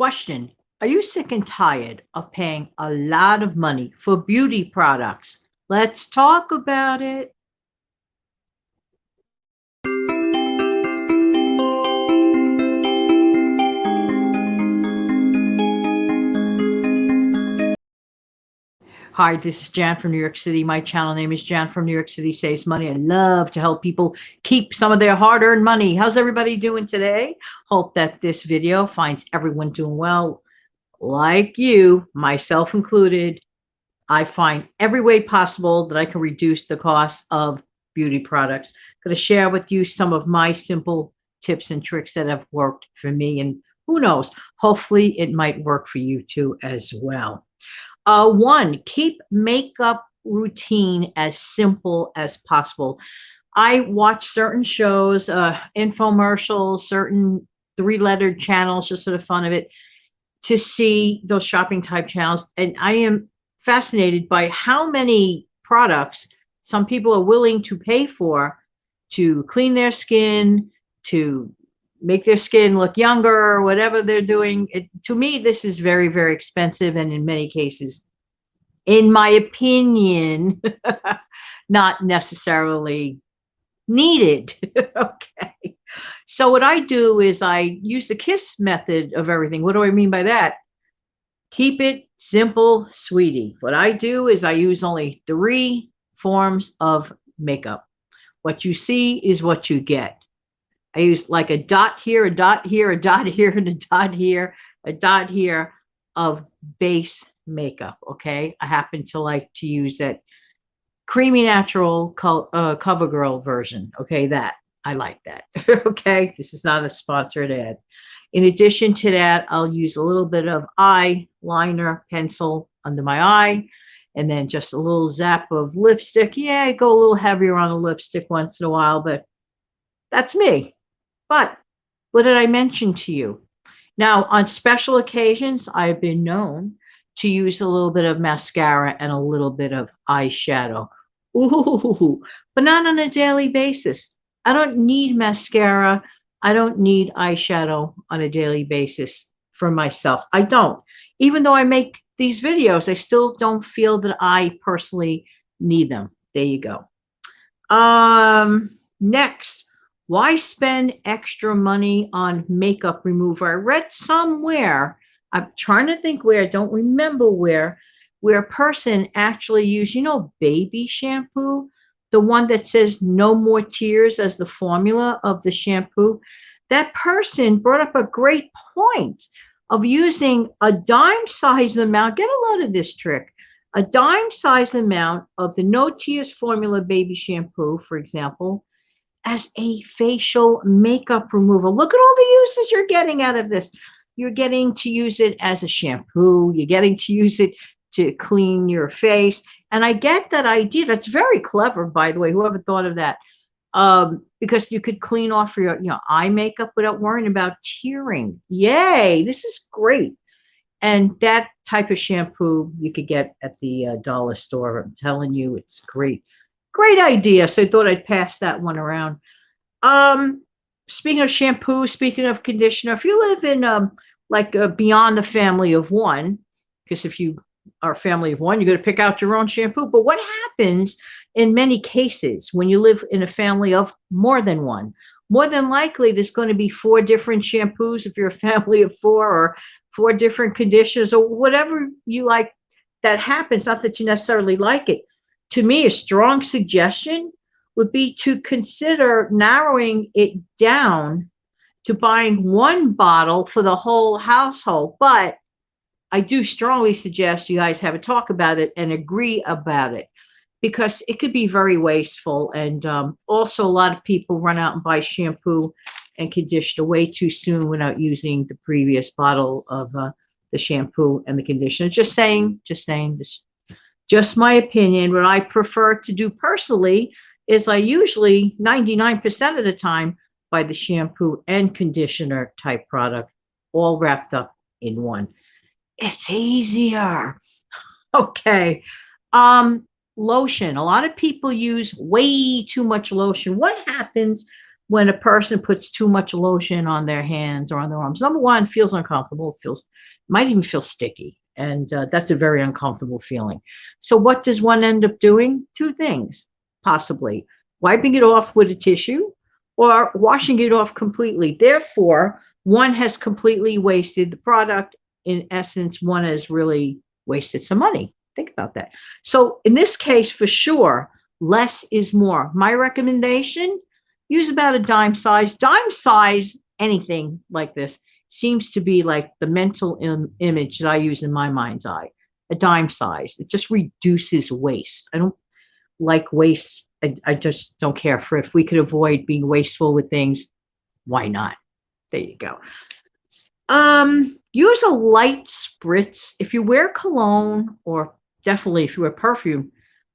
Question. Are you sick and tired of paying a lot of money for beauty products? Let's talk about it. Hi, this is Jan from New York City. My channel name is Jan from New York City Saves Money. I love to help people keep some of their hard-earned money. How's everybody doing today? Hope that this video finds everyone doing well. Like you, myself included, I find every way possible that I can reduce the cost of beauty products. I'm going to share with you some of my simple tips and tricks that have worked for me. And who knows, hopefully it might work for you too as well. One, keep makeup routine as simple as possible. I watch certain shows, infomercials, certain three-lettered channels, just for the fun of it, to see those shopping type channels. And I am fascinated by how many products some people are willing to pay for to clean their skin, to make their skin look younger, or whatever they're doing. To me, this is very, very expensive. And in many cases, in my opinion, not necessarily needed. Okay. So what I do is I use the KISS method of everything. What do I mean by that? Keep it simple, sweetie. What I do is I use only 3 forms of makeup. What you see is what you get. I use like a dot here, a dot here, a dot here, and a dot here, a dot here of base makeup. Okay. I happen to like to use that creamy natural CoverGirl version. Okay. That I like that. Okay. This is not a sponsored ad. In addition to that, I'll use a little bit of eyeliner pencil under my eye, and then just a little zap of lipstick. Yeah, I go a little heavier on the lipstick once in a while, but that's me. But what did I mention to you? Now, on special occasions, I've been known to use a little bit of mascara and a little bit of eyeshadow. Ooh, but not on a daily basis. I don't need mascara. I don't need eyeshadow on a daily basis for myself. I don't. Even though I make these videos, I still don't feel that I personally need them. There you go. Next, why spend extra money on makeup remover? I read somewhere, I'm trying to think where, I don't remember where a person actually used, baby shampoo, the one that says no more tears as the formula of the shampoo. That person brought up a great point of using a dime size amount. Get a load of this trick. A dime size amount of the no tears formula baby shampoo, for example, as a facial makeup remover. Look at all the uses you're getting out of this. You're getting to use it as a shampoo. You're getting to use it to clean your face. And I get that idea. That's very clever, by the way. Whoever thought of that? Because you could clean off your eye makeup without worrying about tearing. Yay, this is great. And that type of shampoo you could get at the dollar store. I'm telling you, it's great. Great idea. So I thought I'd pass that one around. Speaking of shampoo, speaking of conditioner, if you live in beyond the family of one, because if you are a family of one, you got to pick out your own shampoo. But what happens in many cases when you live in a family of more than one? More than likely, there's going to be 4 different shampoos if you're a family of 4, or 4 different conditioners, or whatever you like that happens. Not that you necessarily like it. To me, a strong suggestion would be to consider narrowing it down to buying 1 bottle for the whole household. But I do strongly suggest you guys have a talk about it and agree about it, because it could be very wasteful. And also, a lot of people run out and buy shampoo and conditioner way too soon without using the previous bottle of the shampoo and the conditioner. Just saying, just my opinion. What I prefer to do personally is I usually 99% of the time buy the shampoo and conditioner type product all wrapped up in one. It's easier. Okay. Lotion. A lot of people use way too much lotion. What happens when a person puts too much lotion on their hands or on their arms. Number one, feels uncomfortable. Feels might even feel sticky, and that's a very uncomfortable feeling. So, what does one end up doing? Two things, possibly wiping it off with a tissue or washing it off completely. Therefore, one has completely wasted the product. In essence, one has really wasted some money. Think about that. So, in this case, for sure, less is more. My recommendation, use about a dime size. Dime size, anything like this seems to be like the mental image that I use in my mind's eye. A dime size. It just reduces waste. I don't like waste. I just don't care for it. If we could avoid being wasteful with things, why not? There you go. Use a light spritz. If you wear cologne, or definitely if you wear perfume,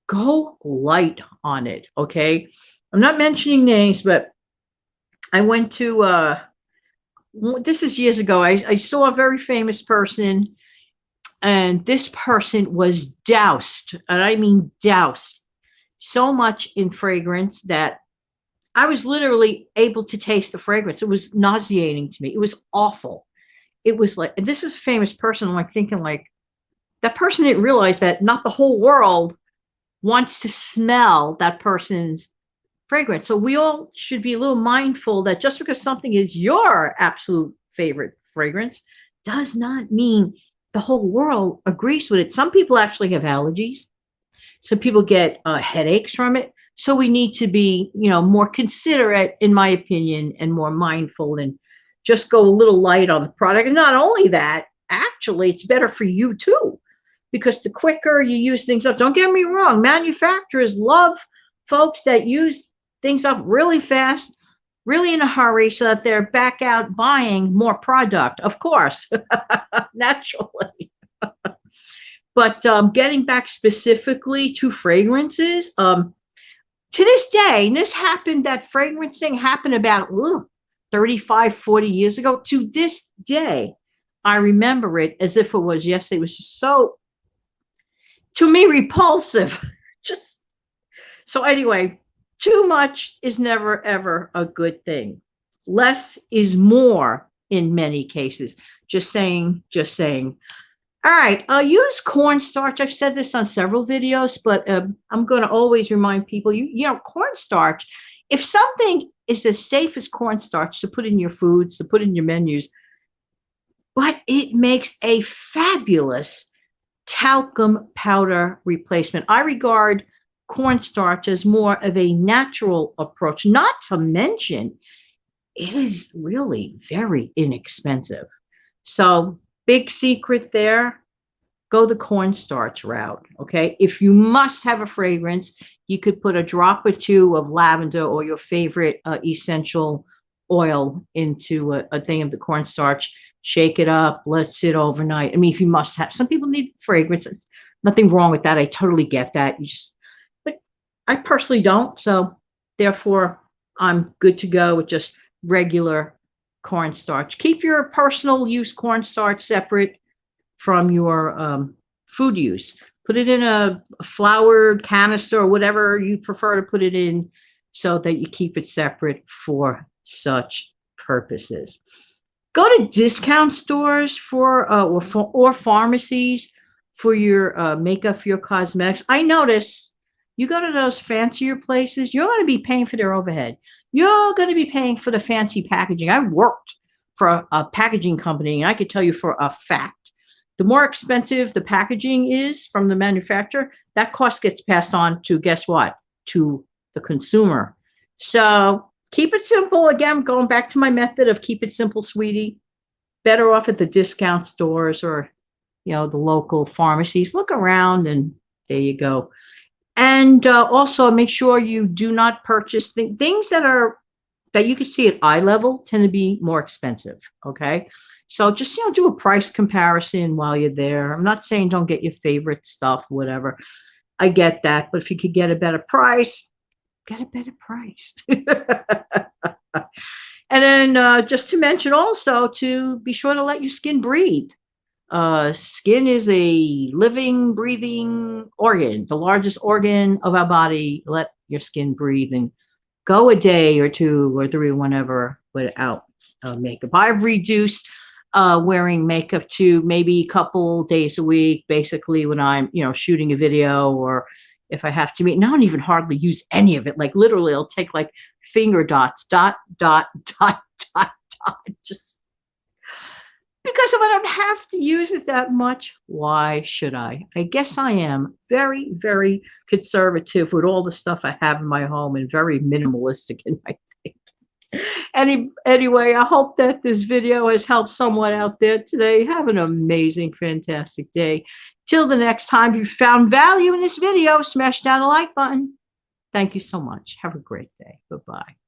go light on it. Okay. I'm not mentioning names, but I went to this is years ago. I saw a very famous person, and this person was doused, and I mean doused, so much in fragrance that I was literally able to taste the fragrance. It was nauseating to me. It was awful. It was like, and this is a famous person. I'm like thinking, like, that person didn't realize that not the whole world wants to smell that person's fragrance. So we all should be a little mindful that just because something is your absolute favorite fragrance does not mean the whole world agrees with it. Some people actually have allergies. Some people get headaches from it. So we need to be, more considerate, in my opinion, and more mindful, and just go a little light on the product. And not only that, actually, it's better for you too, because the quicker you use things up, don't get me wrong, manufacturers love folks that use things up really fast, really in a hurry, so that they're back out buying more product, of course, naturally. But getting back specifically to fragrances, to this day, and this happened, that fragrance thing happened about 35, 40 years ago. To this day, I remember it as if it was yesterday. It was just so, to me, repulsive. Just so anyway, too much is never, ever a good thing. Less is more in many cases. Just saying, just saying. All right, use cornstarch. I've said this on several videos, but I'm going to always remind people, cornstarch, if something is as safe as cornstarch to put in your foods, to put in your menus, but it makes a fabulous talcum powder replacement. I regard cornstarch as more of a natural approach, not to mention it is really very inexpensive. So big secret there, go the cornstarch route, okay? If you must have a fragrance, you could put a drop or two of lavender or your favorite essential oil into a thing of the cornstarch, shake it up, let it sit overnight. I mean, if you must have, some people need fragrance. Nothing wrong with that. I totally get that. But I personally don't. So therefore, I'm good to go with just regular cornstarch. Keep your personal use cornstarch separate from your food use. Put it in a floured canister or whatever you prefer to put it in, so that you keep it separate for such purposes. Go to discount stores or pharmacies for your makeup, for your cosmetics. I notice you go to those fancier places, you're going to be paying for their overhead. You're going to be paying for the fancy packaging. I worked for a packaging company, and I could tell you for a fact, the more expensive the packaging is from the manufacturer, that cost gets passed on to, guess what? To the consumer. So keep it simple. Again, going back to my method of keep it simple, sweetie. Better off at the discount stores or, the local pharmacies. Look around, and there you go. And also make sure you do not purchase things that you can see at eye level tend to be more expensive. Okay. So just, do a price comparison while you're there. I'm not saying don't get your favorite stuff, whatever. I get that. But if you could get a better price, get a better price. And then just to mention also, to be sure to let your skin breathe. Skin is a living, breathing organ, the largest organ of our body. Let your skin breathe and go a day or two or three, whenever, without makeup. I've reduced wearing makeup to maybe a couple days a week, basically when I'm, shooting a video, or if I have to meet. And I don't even hardly use any of it. Like literally, I'll take like finger dots, dot, dot, dot, dot, dot, just because if I don't have to use it that much, why should I? I guess I am very, very conservative with all the stuff I have in my home, and very minimalistic in my thing. Anyway, I hope that this video has helped someone out there today. Have an amazing, fantastic day. Till the next time, if you found value in this video, smash down the like button. Thank you so much. Have a great day. Bye-bye.